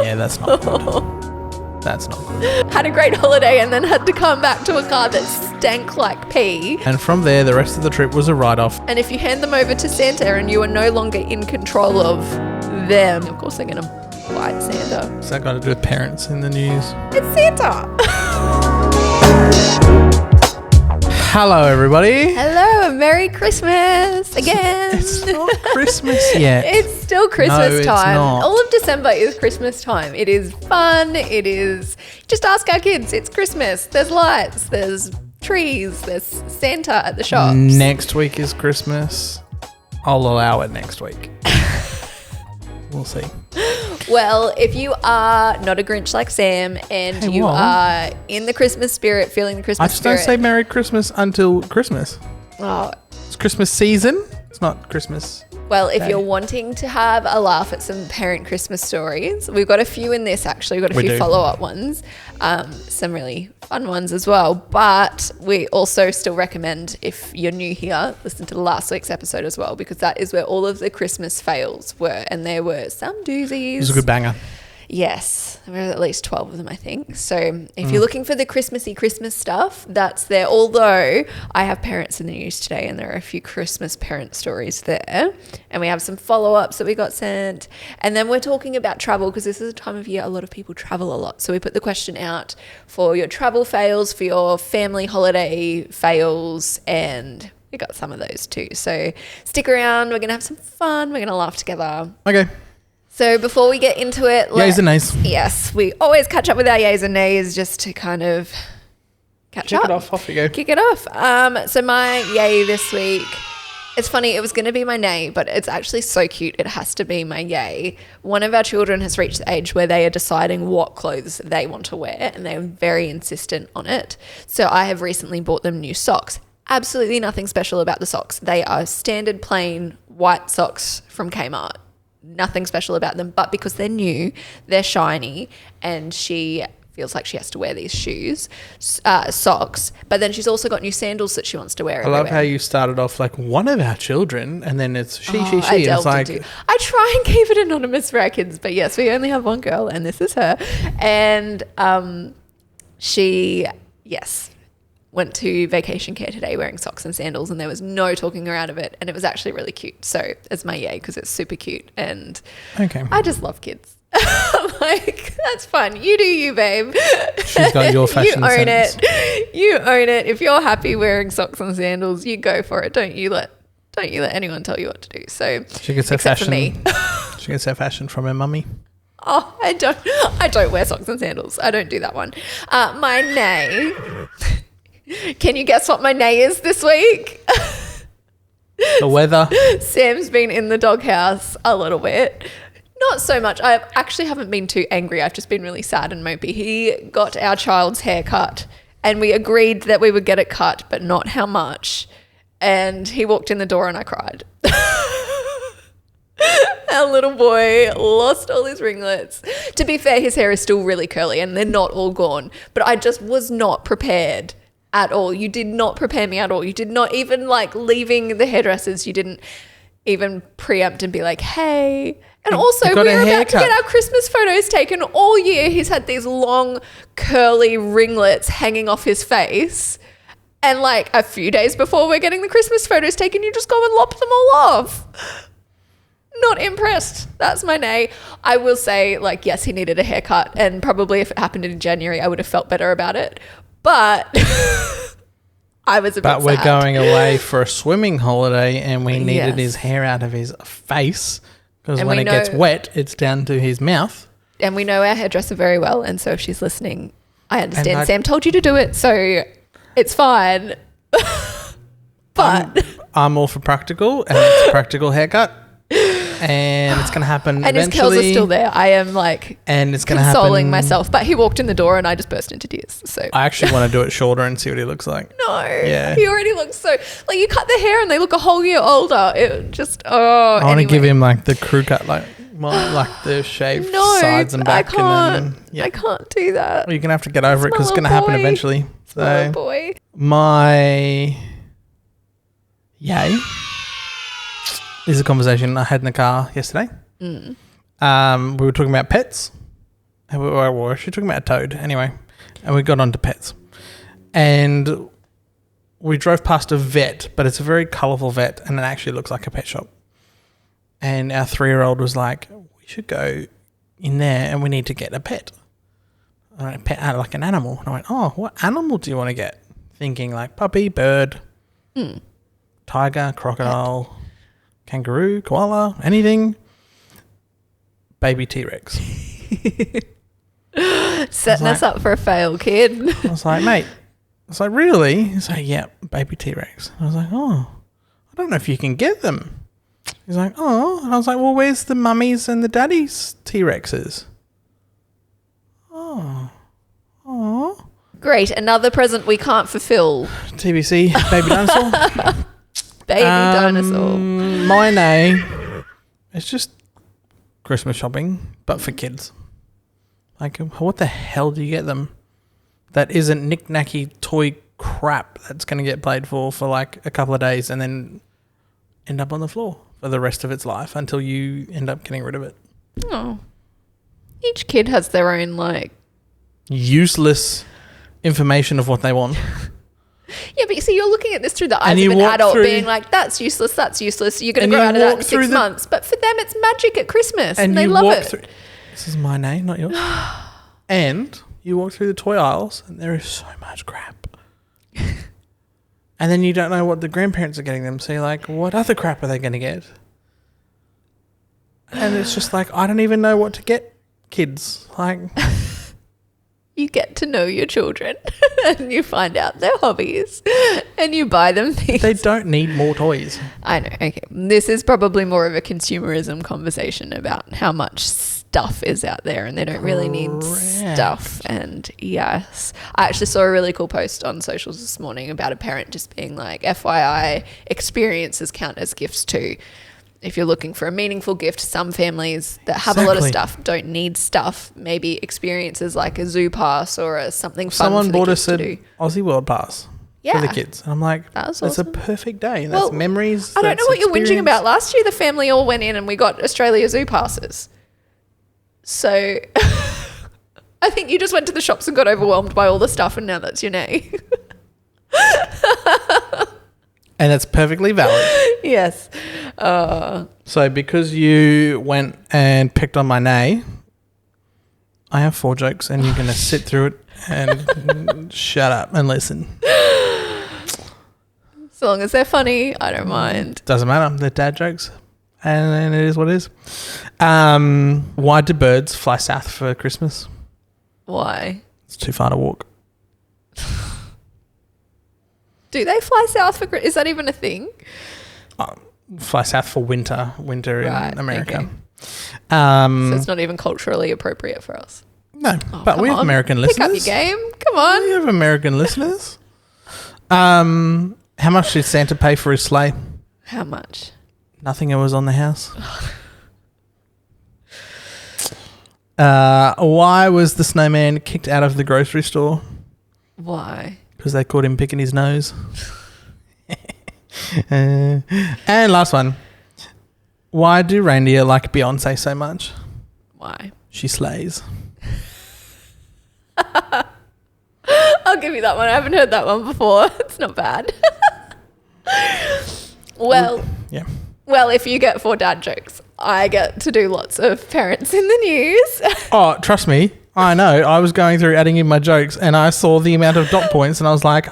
Yeah, that's not good. That's not good. Had a great holiday and then had to come back to a car that stank like pee. And from there, the rest of the trip was a write-off. And if you hand them over to Santa and you are no longer in control of them, of course they're going to bite Santa. What's that got to do with parents in the news? It's Santa. Hello, everybody. Hello, Merry Christmas again. It's not Christmas yet. It's still Christmas No, it's time. not. All of December is Christmas time. It is fun. It is, just ask our kids. It's Christmas. There's lights. There's trees. There's Santa at the shops. Next week is Christmas. I'll allow it next week. We'll see. Well, if you are not a Grinch like Sam and Hey, you what? are in the Christmas spirit, feeling the I Christmas just spirit. don't say Merry Christmas until Christmas. Oh, It's Christmas season. It's not Christmas. well, if Okay. you're wanting to have a laugh at some parent Christmas stories, we've got a few in this actually. We've got a We few do. follow-up ones, some really fun ones as well. But we also still recommend, if you're new here, listen to last week's episode as well, because that is where all of the Christmas fails were, and there were some doozies. It was a good banger. Yes, there were at least 12 of them, I think. So if you're looking for the Christmassy Christmas stuff, that's there. Although I have parents in the news today and there are a few Christmas parent stories there. And we have some follow-ups that we got sent. And then we're talking about travel because this is a time of year a lot of people travel a lot. So we put the question out for your travel fails, for your family holiday fails, and we got some of those too. So stick around. We're going to have some fun. We're going to laugh together. Okay. So before we get into it, Yays and nays. Yes, we always catch up with our yays and nays just to kind of catch Kick up. it off. Off you go. Kick it off. So my yay this week, it's funny, it was going to be my nay, but it's actually so cute. It has to be my yay. One of our children has reached the age where they are deciding what clothes they want to wear, and they're very insistent on it. So I have recently bought them new socks. Absolutely nothing special about the socks. They are standard plain white socks from Kmart. Nothing special about them, but because they're new, they're shiny, and she feels like she has to wear these socks. But then she's also got new sandals that she wants to wear. I love everywhere. how you started off like one of our children, and then it's she. I And it's delved like, into- I try and keep it anonymous for our kids, but yes, we only have one girl, and this is her. And she, yes, went to vacation care today wearing socks and sandals, and there was no talking her out of it, and it was actually really cute. So it's my yay because it's super cute, and okay, I just love kids. I'm like, that's fun. You do you, babe. she's got your fashion You own sense. it. You own it. If you're happy wearing socks and sandals, you go for it. Don't you let anyone tell you what to do. So She gets her except for fashion. me. She gets her fashion from her mummy. Oh, I don't wear socks and sandals. I don't do that one. My nay. Can you guess what my nay is this week? The weather. Sam's been in the doghouse a little bit. Not so much. I actually haven't been too angry. I've just been really sad and mopey. He got our child's hair cut, and we agreed that we would get it cut, but not how much. And he walked in the door and I cried. Our little boy lost all his ringlets. To be fair, his hair is still really curly and they're not all gone, but I just was not prepared at all. You did not prepare me at all. You did not even, like, leaving the hairdressers, you didn't even preempt and be like, hey. And also, we got were a about to haircut. get our Christmas photos taken all year. He's had these long curly ringlets hanging off his face. And like a few days before we're getting the Christmas photos taken, you just go and lop them all off. Not impressed. That's my nay. I will say, like, yes, he needed a haircut, and probably if it happened in January, I would have felt better about it. But I was a bit But we're sad. going away for a swimming holiday, and we needed Yes. his hair out of his face because And when we it gets know- wet, it's down to his mouth. And we know our hairdresser very well, and so if she's listening, I understand. And Sam told you to do it, so it's fine. But I'm all for practical, and it's a practical haircut, and it's going to happen and his eventually. curls are still there. I am like And it's going to happen. consoling myself. But he walked in the door and I just burst into tears. So I actually want to do it shorter and see what he looks like. no, Yeah. he already looks so, like, you cut the hair and they look a whole year older. It just, oh, I want to anyway. give him like the crew cut, like the shaved No, sides and back. I can't. And then, yeah. I can't do that. Well, you're going to have to get over it It's because it's my going to happen little boy. eventually. Oh So boy. my yay is a conversation I had in the car yesterday. We were talking about pets And we were actually talking about a toad anyway. And we got onto pets. And we drove past a vet, but it's a very colourful vet and it actually looks like a pet shop. And our 3-year-old was like, we should go in there and we need to get a pet. A pet, like an animal. And I went, oh, what animal do you want to get? Thinking like puppy, bird, tiger, crocodile, kangaroo, koala, anything. Baby T-Rex. Setting us up for a fail, kid. I was like, mate. I was like, really? He's like, yeah, baby T-Rex. I was like, oh, I don't know if you can get them. He's like, oh. And I was like, well, where's the mummies and the daddies T-Rexes? Oh. Great. Another present we can't fulfill. TBC, baby dinosaur. Baby dinosaur. My nay. It's just Christmas shopping, but for kids. Like, what the hell do you get them? That isn't knick-knacky toy crap that's going to get played for like a couple of days and then end up on the floor for the rest of its life until you end up getting rid of it. Oh. Each kid has their own, like... useless information of what they want. Yeah, but you see, you're looking at this through the eyes of an adult being like, that's useless. You're going to grow out of that in 6 months. But for them, it's magic at Christmas and they love it. This is my name, not yours. And... you walk through the toy aisles and there is so much crap. And then you don't know what the grandparents are getting them. So you're like, what other crap are they going to get? And it's just like, I don't even know what to get kids. Like, you get to know your children and you find out their hobbies and you buy them things. They don't need more toys. I know. Okay. This is probably more of a consumerism conversation about how much stuff is out there and they don't really need stuff. And yes, I actually saw a really cool post on socials this morning about a parent just being like, FYI, experiences count as gifts too. If you're looking for a meaningful gift, some families that have a lot of stuff don't need stuff. Maybe experiences like a zoo pass or something fun. Someone for the bought kids us to an do. Aussie World Pass for the kids. And I'm like, that's awesome. A perfect day. That's memories. I don't know what you're whinging about. Last year, the family all went in and we got Australia Zoo passes. So I think you just went to the shops and got overwhelmed by all the stuff and now that's your nay. And it's perfectly valid. Yes. So because you went and picked on my nay, I have 4 jokes and you're going to sit through it and shut up and listen. As long as they're funny, I don't mind. Doesn't matter. They're dad jokes. And it is what it is. Why do birds fly south for Christmas? Why? It's too far to walk. Do they fly south for Christmas? Is that even a thing? Fly south for winter in America. Okay. So it's not even culturally appropriate for us. No, but we have American listeners. Pick up your game. Come on. We have American listeners. How much did Santa pay for his sleigh? How much? Nothing. It was on the house. Why was the snowman kicked out of the grocery store? Why? Because they caught him picking his nose. And last one. Why do reindeer like Beyonce so much? Why? She slays. I'll give you that one. I haven't heard that one before. It's not bad. Well, yeah. Well, if you get 4 dad jokes, I get to do lots of parents in the news. Oh, trust me. I know. I was going through adding in my jokes and I saw the amount of dot points and I was like,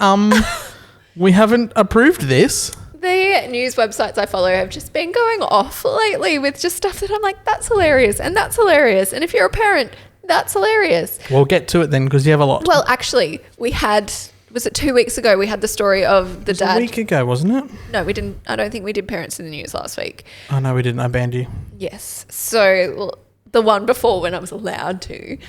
we haven't approved this. The news websites I follow have just been going off lately with just stuff that I'm like, that's hilarious and that's hilarious. And if you're a parent, that's hilarious. We'll get to it then because you have a lot. Well, actually, we had... Was it 2 weeks ago? We had the story of the dad. A week ago, wasn't it? No, we didn't. I don't think we did parents in the news last week. Oh, no, we didn't. I banned you. Yes. So the one before when I was allowed to,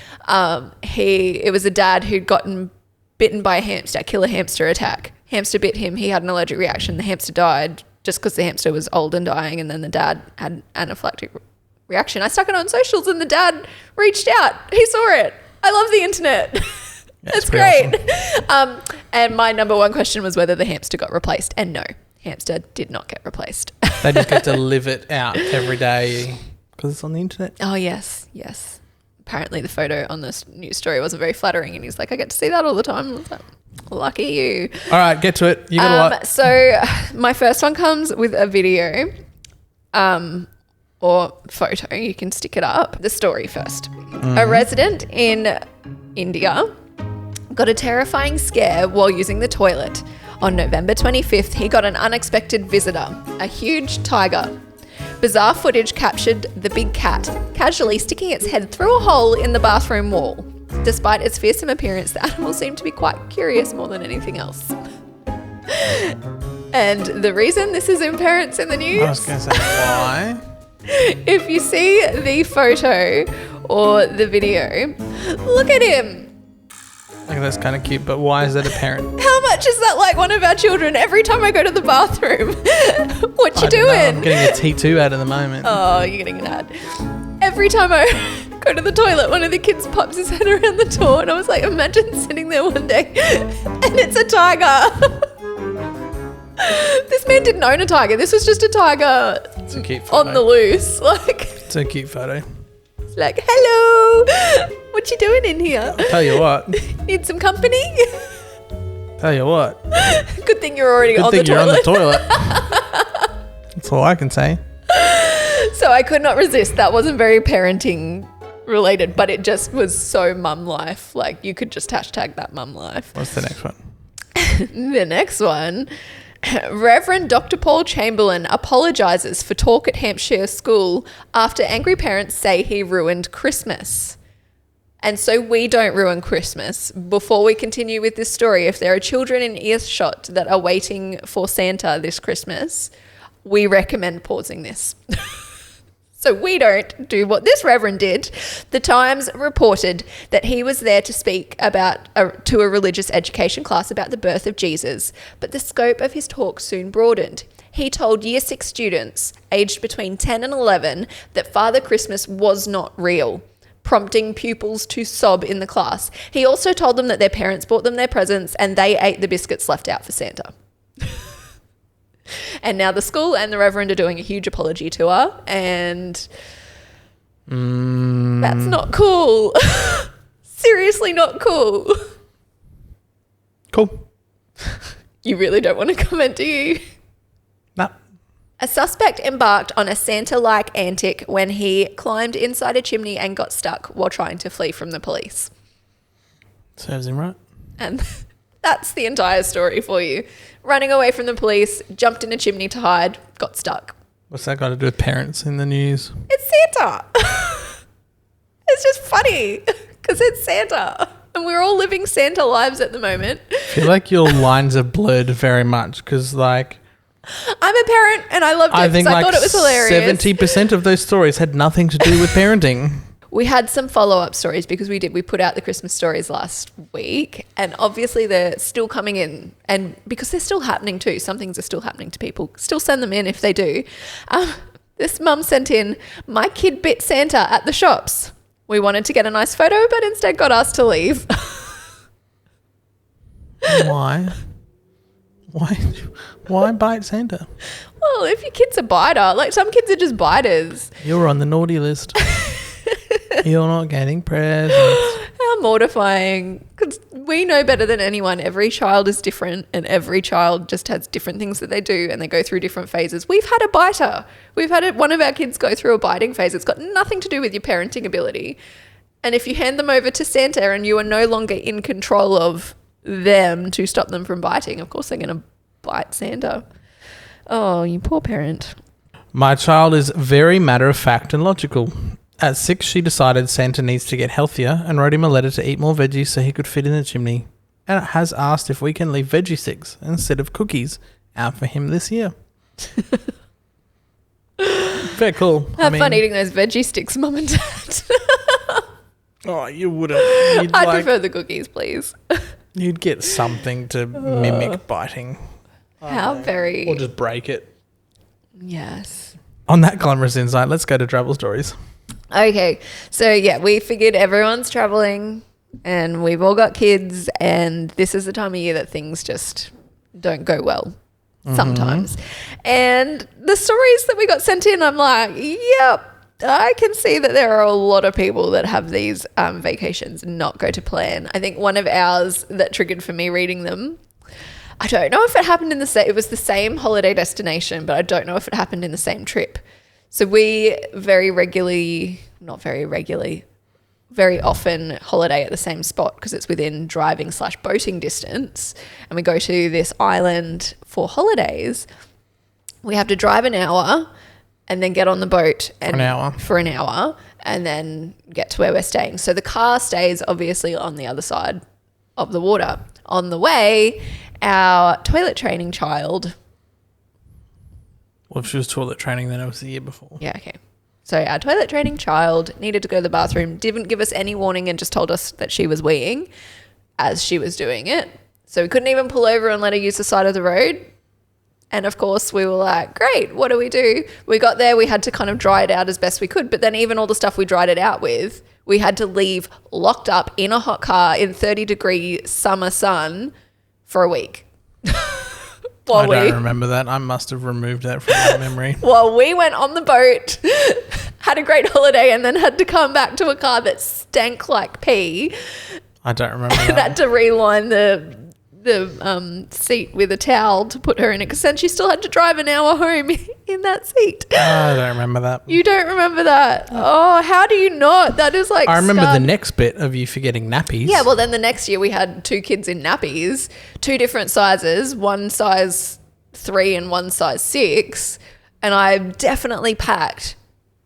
it was a dad who'd gotten bitten by a hamster, killer hamster attack. Hamster bit him. He had an allergic reaction. The hamster died just because the hamster was old and dying. And then the dad had anaphylactic reaction. I stuck it on socials and the dad reached out. He saw it. I love the internet. That's great. Awesome. And my number one question was whether the hamster got replaced. And no, hamster did not get replaced. They just get to live it out every day because it's on the internet. Oh, yes, yes. apparently the photo on this news story wasn't very flattering, and he's like, I get to see that all the time. I was like, lucky you. All right, get to it. You got a lot. So my first one comes with a video or photo. You can stick it up. The story first. A resident in India got a terrifying scare while using the toilet. On November 25th, he got an unexpected visitor, a huge tiger. Bizarre footage captured the big cat casually sticking its head through a hole in the bathroom wall. Despite its fearsome appearance, the animal seemed to be quite curious more than anything else. And the reason this is in Parents in the News... I was going to say, why? If you see the photo or the video, look at him. Like, that's kind of cute, but why is that apparent? How much is that like one of our children? Every time I go to the bathroom, what you doing? I'm getting a T2 ad at the moment. Oh, you're getting an ad. Every time I go to the toilet, one of the kids pops his head around the door, and I was like, imagine sitting there one day and it's a tiger. This man didn't own a tiger. This was just a tiger It's a cute photo. on the loose. Like, It's a cute photo. it's like, hello, what you doing in here? I'll tell you what. Need some company? Tell you what. Good thing you're already Good on thing the you're on toilet. the toilet. That's all I can say. So I could not resist. That wasn't very parenting related, but it just was so mum life. Like, you could just hashtag that mum life. What's the next one? The next one, Reverend Dr. Paul Chamberlain apologises for talk at Hampshire school after angry parents say he ruined Christmas. And so we don't ruin Christmas. Before we continue with this story, if there are children in earshot that are waiting for Santa this Christmas, we recommend pausing this. So we don't do what this reverend did. The Times reported that he was there to speak to a religious education class about the birth of Jesus, but the scope of his talk soon broadened. He told Year 6 students, aged between 10 and 11, that Father Christmas was not real, prompting pupils to sob in the class. He also told them that their parents bought them their presents and they ate the biscuits left out for Santa. And now the school and the reverend are doing a huge apology tour, and that's not cool. Seriously not cool. Cool. You really don't want to comment, do you? Nah. A suspect embarked on a Santa-like antic when he climbed inside a chimney and got stuck while trying to flee from the police. Serves him right. And that's the entire story for you. Running away from the police, jumped in a chimney to hide, got stuck. What's that got to do with parents in the news? It's Santa. It's just funny because it's Santa. And we're all living Santa lives at the moment. I feel like your lines are blurred very much because, like, I'm a parent and I loved it because I thought it was hilarious. 70% of those stories had nothing to do with parenting. We had some follow-up stories because we put out the Christmas stories last week, and obviously they're still coming in, and because they're still happening too, some things are still happening to people. Still send them in if they do. This mum sent in, my kid bit Santa at the shops. We wanted to get a nice photo, but instead got asked to leave. Why? Why bite Santa? Well, if your kid's a biter, like some kids are just biters. You're on the naughty list. You're not getting presents. How mortifying. Because we know better than anyone. Every child is different and every child just has different things that they do and they go through different phases. We've had a biter. We've had one of our kids go through a biting phase. It's got nothing to do with your parenting ability. And if you hand them over to Santa and you are no longer in control of them to stop them from biting, of course they're going to bite Santa. Oh, you poor parent. My child is very matter-of-fact and logical. At 6, she decided Santa needs to get healthier and wrote him a letter to eat more veggies so he could fit in the chimney, and has asked if we can leave veggie sticks instead of cookies out for him this year. Very cool. Have fun eating those veggie sticks, Mum and Dad. Oh, you wouldn't. I prefer the cookies, please. You'd get something to mimic biting. How very... Or just break it. Yes. On that glamorous insight, let's go to travel stories. Okay, so yeah, we figured everyone's traveling and we've all got kids, and this is the time of year that things just don't go well sometimes. And the stories that we got sent in, I'm like, yep, I can see that there are a lot of people that have these vacations not go to plan. I think one of ours that triggered for me reading them, I don't know if it happened in the same, it was the same holiday destination, but I don't know if it happened in the same trip. So we very often holiday at the same spot because it's within driving/boating distance. And we go to this island for holidays. We have to drive an hour and then get on the boat for an hour and then get to where we're staying. So the car stays obviously on the other side of the water. On the way, our toilet training child. Well, if she was toilet training, then it was the year before. Yeah, okay. So our toilet training child needed to go to the bathroom, didn't give us any warning and just told us that she was weeing as she was doing it. So we couldn't even pull over and let her use the side of the road. And of course we were like, great, what do? We got there, we had to kind of dry it out as best we could. But then even all the stuff we dried it out with, we had to leave locked up in a hot car in 30-degree summer sun for a week. I don't remember that. I must have removed that from my memory. Well, we went on the boat, had a great holiday, and then had to come back to a car that stank like pee. I don't remember that. And had to reline the seat with a towel to put her in it because then she still had to drive an hour home in that seat. I don't remember that. You don't remember that? Oh, how do you not? That is like I remember the next bit of you forgetting nappies. Yeah, well then the next year we had 2 kids in nappies, 2 different sizes, one size 3 and one size 6, and I definitely packed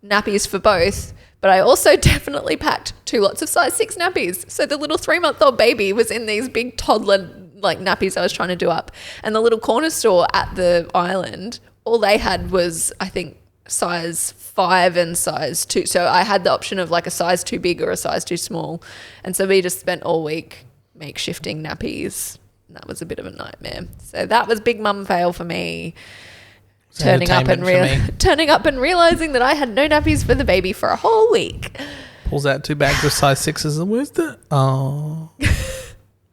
nappies for both. But I also definitely packed 2 lots of size 6 nappies. So the little 3-month-old baby was in these big toddler like nappies I was trying to do up. And the little corner store at the island, all they had was, I think, size 5 and size 2. So I had the option of like a size too big or a size too small. And so we just spent all week makeshifting nappies. And that was a bit of a nightmare. So that was big mum fail for me. Turning up and realizing that I had no nappies for the baby for a whole week. Pulls out 2 bags of size 6s and where's the... Oh...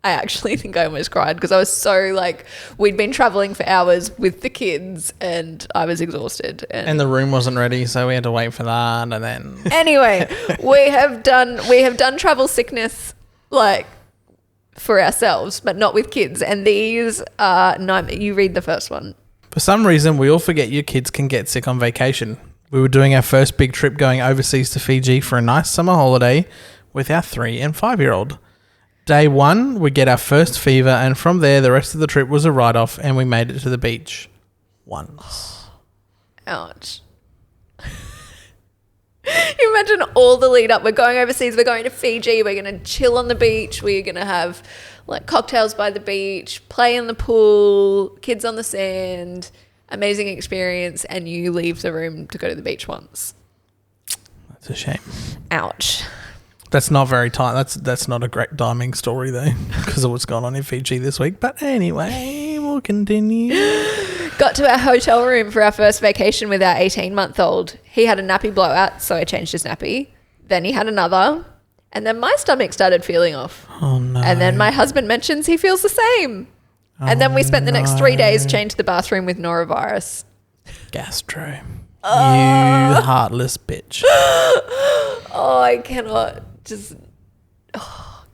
I actually think I almost cried because I was so like, we'd been traveling for hours with the kids and I was exhausted. And the room wasn't ready, so we had to wait for that. And then anyway, we have done travel sickness like for ourselves, but not with kids. And these are you read the first one. For some reason, we all forget your kids can get sick on vacation. We were doing our first big trip going overseas to Fiji for a nice summer holiday with our 3 and 5-year-old. Day 1, we get our first fever, and from there, the rest of the trip was a write-off, and we made it to the beach once. Ouch. You imagine all the lead up. We're going overseas. We're going to Fiji. We're going to chill on the beach. We're going to have like cocktails by the beach, play in the pool, kids on the sand, amazing experience, and you leave the room to go to the beach once. That's a shame. Ouch. That's not very tight. That's not a great timing story though, because of what's gone on in Fiji this week. But anyway, we'll continue. Got to our hotel room for our first vacation with our 18-month-old. He had a nappy blowout, so I changed his nappy. Then he had another, and then my stomach started feeling off. Oh no! And then my husband mentions he feels the same. And then we spent the next 3 days chained to the bathroom with norovirus. Gastro. You heartless bitch. Oh, I cannot just...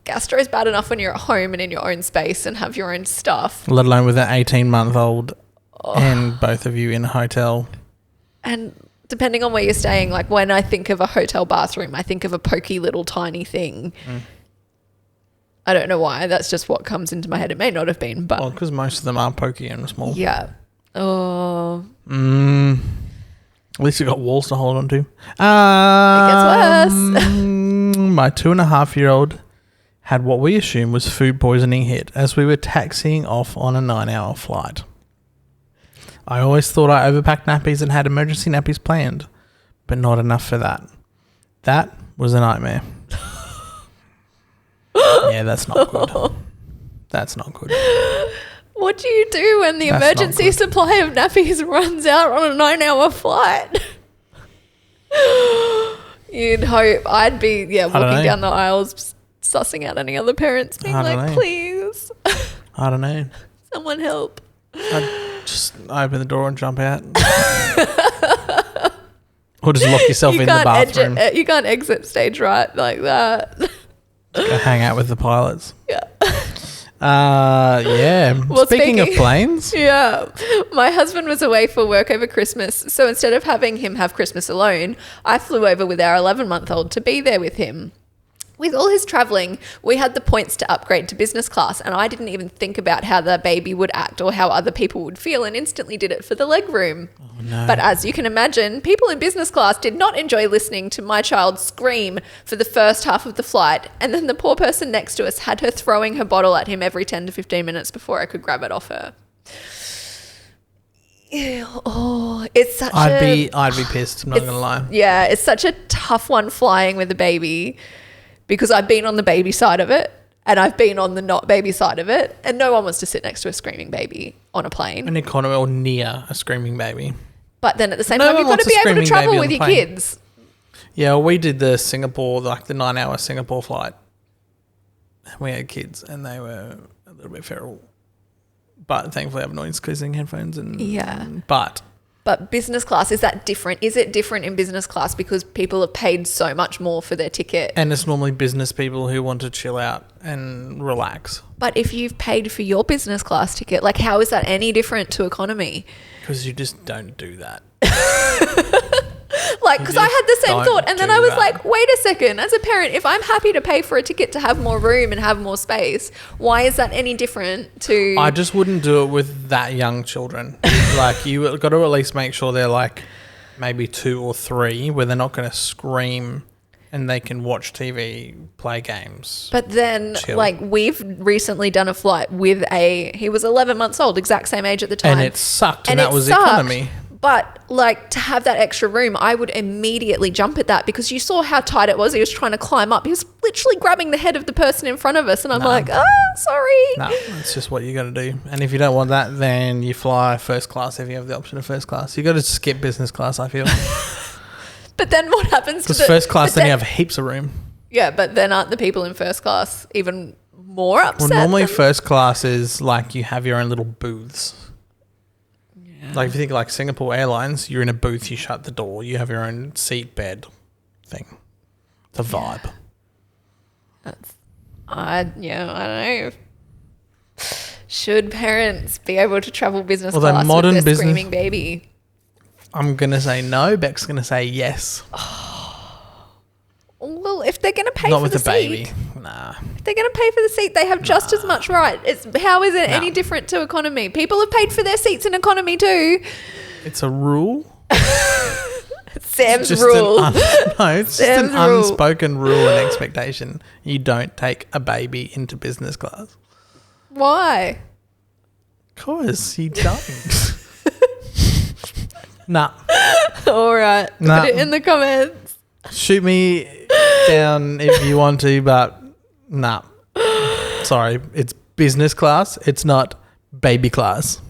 gastro is bad enough when you're at home and in your own space and have your own stuff. Let alone with an 18-month-old and both of you in a hotel. And depending on where you're staying, like when I think of a hotel bathroom, I think of a pokey little tiny thing. I don't know why. That's just what comes into my head. It may not have been, but... Well, because most of them are pokey and small. Yeah. Oh. At least you got walls to hold on to. It gets worse. My 2.5-year-old had what we assume was food poisoning hit as we were taxiing off on a 9-hour flight. I always thought I overpacked nappies and had emergency nappies planned, but not enough for that. That was a nightmare. Yeah, that's not good. That's not good. What do you do when the emergency supply of nappies runs out on a 9-hour flight? You'd hope. I'd be, walking down the aisles, sussing out any other parents, being like, please. I don't know. Someone help. I'd just open the door and jump out. Or just lock yourself in the bathroom. You can't exit stage right like that. Go hang out with the pilots. Yeah. Yeah. Well, speaking of planes. Yeah. My husband was away for work over Christmas. So instead of having him have Christmas alone, I flew over with our 11-month-old to be there with him. With all his traveling, we had the points to upgrade to business class, and I didn't even think about how the baby would act or how other people would feel, and instantly did it for the legroom. Oh, no. But as you can imagine, people in business class did not enjoy listening to my child scream for the first half of the flight, and then the poor person next to us had her throwing her bottle at him every 10 to 15 minutes before I could grab it off her. Ew, oh, it's such I'd be pissed, I'm not gonna lie. Yeah, it's such a tough one flying with a baby, because I've been on the baby side of it and I've been on the not baby side of it, and no one wants to sit next to a screaming baby on a plane. An economy or near a screaming baby. But then at the same time, you've got to be able to travel with your kids. Yeah, well, we did the Singapore, like the 9-hour Singapore flight. We had kids and they were a little bit feral. But thankfully I have noise cancelling headphones and But business class, is that different? Is it different in business class because people have paid so much more for their ticket? And it's normally business people who want to chill out and relax. But if you've paid for your business class ticket, like how is that any different to economy? Because you just don't do that. Like, because I had the same thought, and then I was like, wait a second, as a parent, if I'm happy to pay for a ticket to have more room and have more space, why is that any different to... I just wouldn't do it with that young children. Like, you got to at least make sure they're like maybe 2 or 3 where they're not going to scream and they can watch TV, play games. But then, chill. Like, we've recently done a flight with he was 11 months old, exact same age at the time. And it sucked, and that was economy. But, like, to have that extra room, I would immediately jump at that because you saw how tight it was. He was trying to climb up. He was literally grabbing the head of the person in front of us. And I'm like, sorry. No, it's just what you got to do. And if you don't want that, then you fly first class if you have the option of first class. You got to skip business class, I feel. But then what happens to Because first class, then you have heaps of room. Yeah, but then aren't the people in first class even more upset? Well, normally first class is like you have your own little booths. Like if you think like Singapore Airlines, you're in a booth, you shut the door, you have your own seat bed thing. The vibe. I don't know. Should parents be able to travel business Although class modern with their business, screaming baby? I'm going to say no. Beck's going to say yes. Well, if they're going to pay Not for with the the baby. seat, Nah. if they're going to pay for the seat, they have just as much right. How is it any different to economy? People have paid for their seats in economy too. It's a rule. Sam's Just rule. It's just an unspoken rule and expectation. You don't take a baby into business class. Why? Because you don't. Nah. All right. Put it in the comments. Shoot me down if you want to, but nah. Sorry, it's business class. It's not baby class.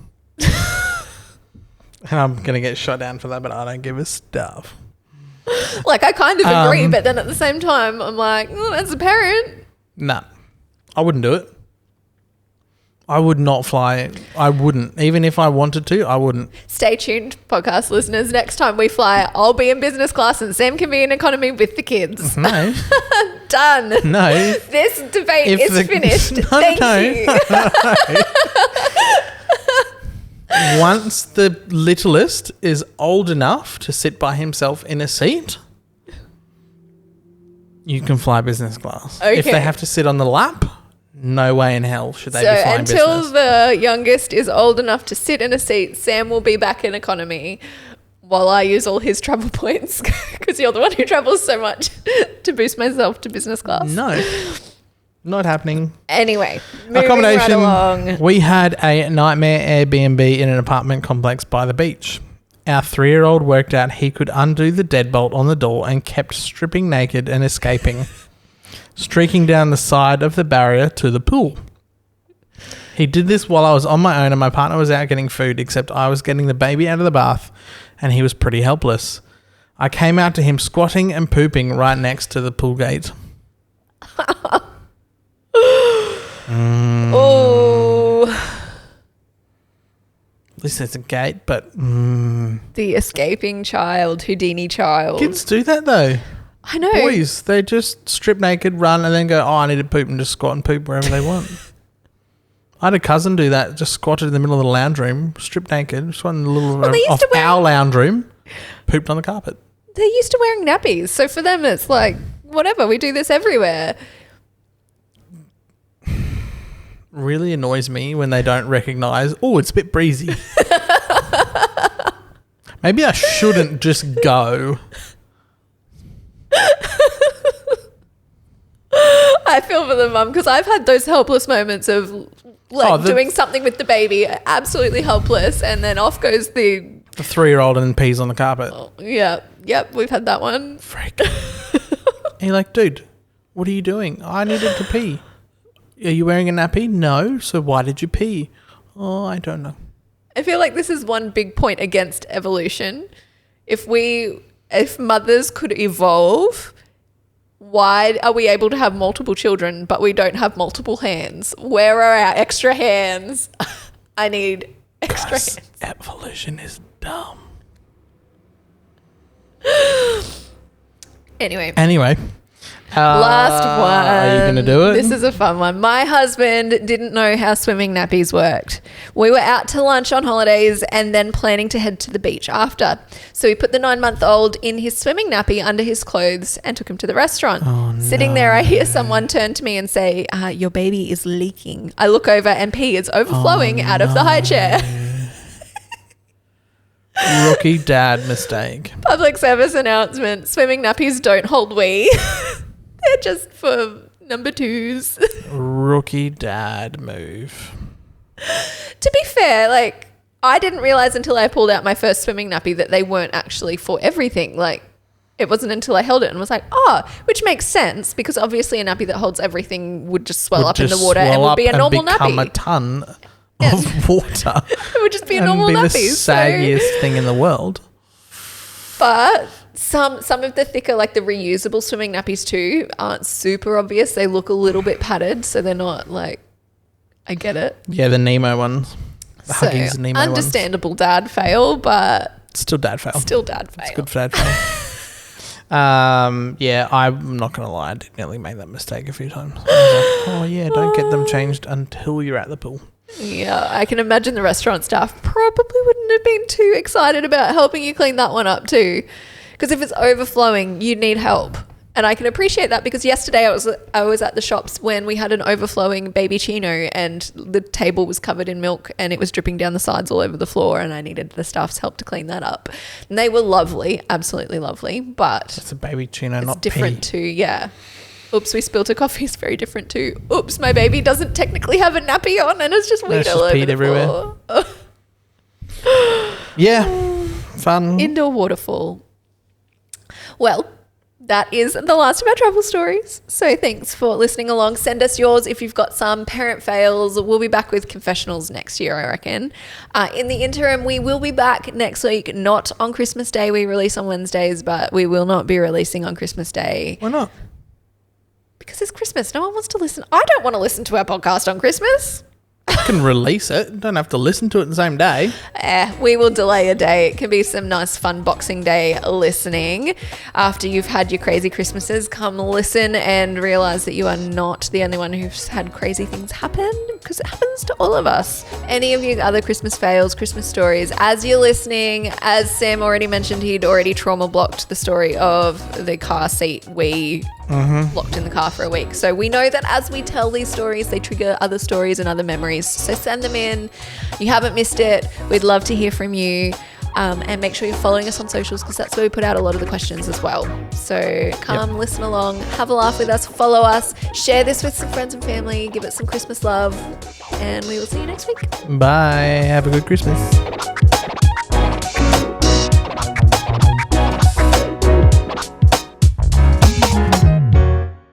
And I'm going to get shot down for that, but I don't give a stuff. Like, I kind of agree, but then at the same time, I'm like, as a parent. Nah. I wouldn't do it. I would not fly. I wouldn't. Even if I wanted to, I wouldn't. Stay tuned, podcast listeners. Next time we fly, I'll be in business class and Sam can be in economy with the kids. No. Done. No. This debate is finished. Thank you. Once the littlest is old enough to sit by himself in a seat, you can fly business class. Okay. If they have to sit on the lap, no way in hell should they be flying business. So until the youngest is old enough to sit in a seat, Sam will be back in economy while I use all his travel points because you're the one who travels so much to boost myself to business class. No, not happening. Anyway, moving accommodation. right along. We had a nightmare Airbnb in an apartment complex by the beach. Our 3-year-old worked out he could undo the deadbolt on the door and kept stripping naked and escaping. Streaking down the side of the barrier to the pool. He did this while I was on my own and my partner was out getting food, except I was getting the baby out of the bath and he was pretty helpless. I came out to him squatting and pooping right next to the pool gate. Oh. At least there's a gate, but The escaping child, Houdini child. kids do that though. I know. Boys, they just strip naked, run, and then go, I need to poop, and just squat and poop wherever they want. I had a cousin do that, just squatted in the middle of the lounge room, stripped naked, just went in the little room off our lounge room, pooped on the carpet. They're used to wearing nappies. So for them, it's like, whatever, we do this everywhere. Really annoys me when they don't recognise, oh, it's a bit breezy. Maybe I shouldn't just go. I feel for the mum because I've had those helpless moments of doing something with the baby, absolutely helpless, and then off goes the 3-year-old and pees on the carpet. Yep, we've had that one. Frick. And you're like, dude, what are you doing? I needed to pee. Are you wearing a nappy? No. So why did you pee? Oh, I don't know. I feel like this is one big point against evolution. If mothers could evolve, why are we able to have multiple children but we don't have multiple hands? Where are our extra hands? I need extra hands. Evolution is dumb. Anyway. Last one. Are you going to do it? This is a fun one. My husband didn't know how swimming nappies worked. We were out to lunch on holidays and then planning to head to the beach after. So we put the 9-month-old in his swimming nappy under his clothes and took him to the restaurant. Oh, Sitting there, I hear someone turn to me and say, your baby is leaking. I look over and pee is overflowing out of the high chair. Rookie dad mistake. Public service announcement. Swimming nappies don't hold wee. They're just for number 2s. Rookie dad move. To be fair, like, I didn't realize until I pulled out my first swimming nappy that they weren't actually for everything. Like, it wasn't until I held it and was like, which makes sense because obviously a nappy that holds everything would just swell up in the water and would be a normal nappy. Become a ton of water. It would just be a normal nappy. And be the saggiest thing in the world. But some of the thicker, like the reusable swimming nappies too, aren't super obvious. They look a little bit padded, so they're not like, I get it. Yeah, the Nemo ones. The Huggies Nemo ones. Understandable dad fail, but... Still dad fail. It's good for dad fail. Yeah, I'm not going to lie. I did nearly make that mistake a few times. I was like, don't get them changed until you're at the pool. Yeah, I can imagine the restaurant staff probably wouldn't have been too excited about helping you clean that one up too. Because if it's overflowing, you need help. And I can appreciate that because yesterday I was at the shops when we had an overflowing baby chino and the table was covered in milk and it was dripping down the sides all over the floor and I needed the staff's help to clean that up. And they were lovely, absolutely lovely, but... It's a baby chino, it's not different pee. too, yeah. Oops, we spilled a coffee. It's very different too. Oops, my baby doesn't technically have a nappy on and it's just weed all over the floor. Yeah, fun. Indoor waterfall. Well, that is the last of our travel stories. So thanks for listening along. Send us yours if you've got some parent fails. We'll be back with confessionals next year, I reckon. In the interim, we will be back next week, not on Christmas Day. We release on Wednesdays, but we will not be releasing on Christmas Day. Why not? Because it's Christmas. No one wants to listen. I don't want to listen to our podcast on Christmas. You can release it. Don't have to listen to it the same day. We will delay a day. It can be some nice fun Boxing Day listening. After you've had your crazy Christmases, come listen and realise that you are not the only one who's had crazy things happen, because it happens to all of us. Any of you other Christmas fails, Christmas stories, as you're listening, as Sam already mentioned, he'd already trauma blocked the story of the car seat we locked in the car for a week. So we know that as we tell these stories, they trigger other stories and other memories. So send them in. You haven't missed it. We'd love to hear from you. And make sure you're following us on socials because that's where we put out a lot of the questions as well. So come listen along, have a laugh with us, follow us, share this with some friends and family, give it some Christmas love, and we will see you next week. Bye. Have a good Christmas.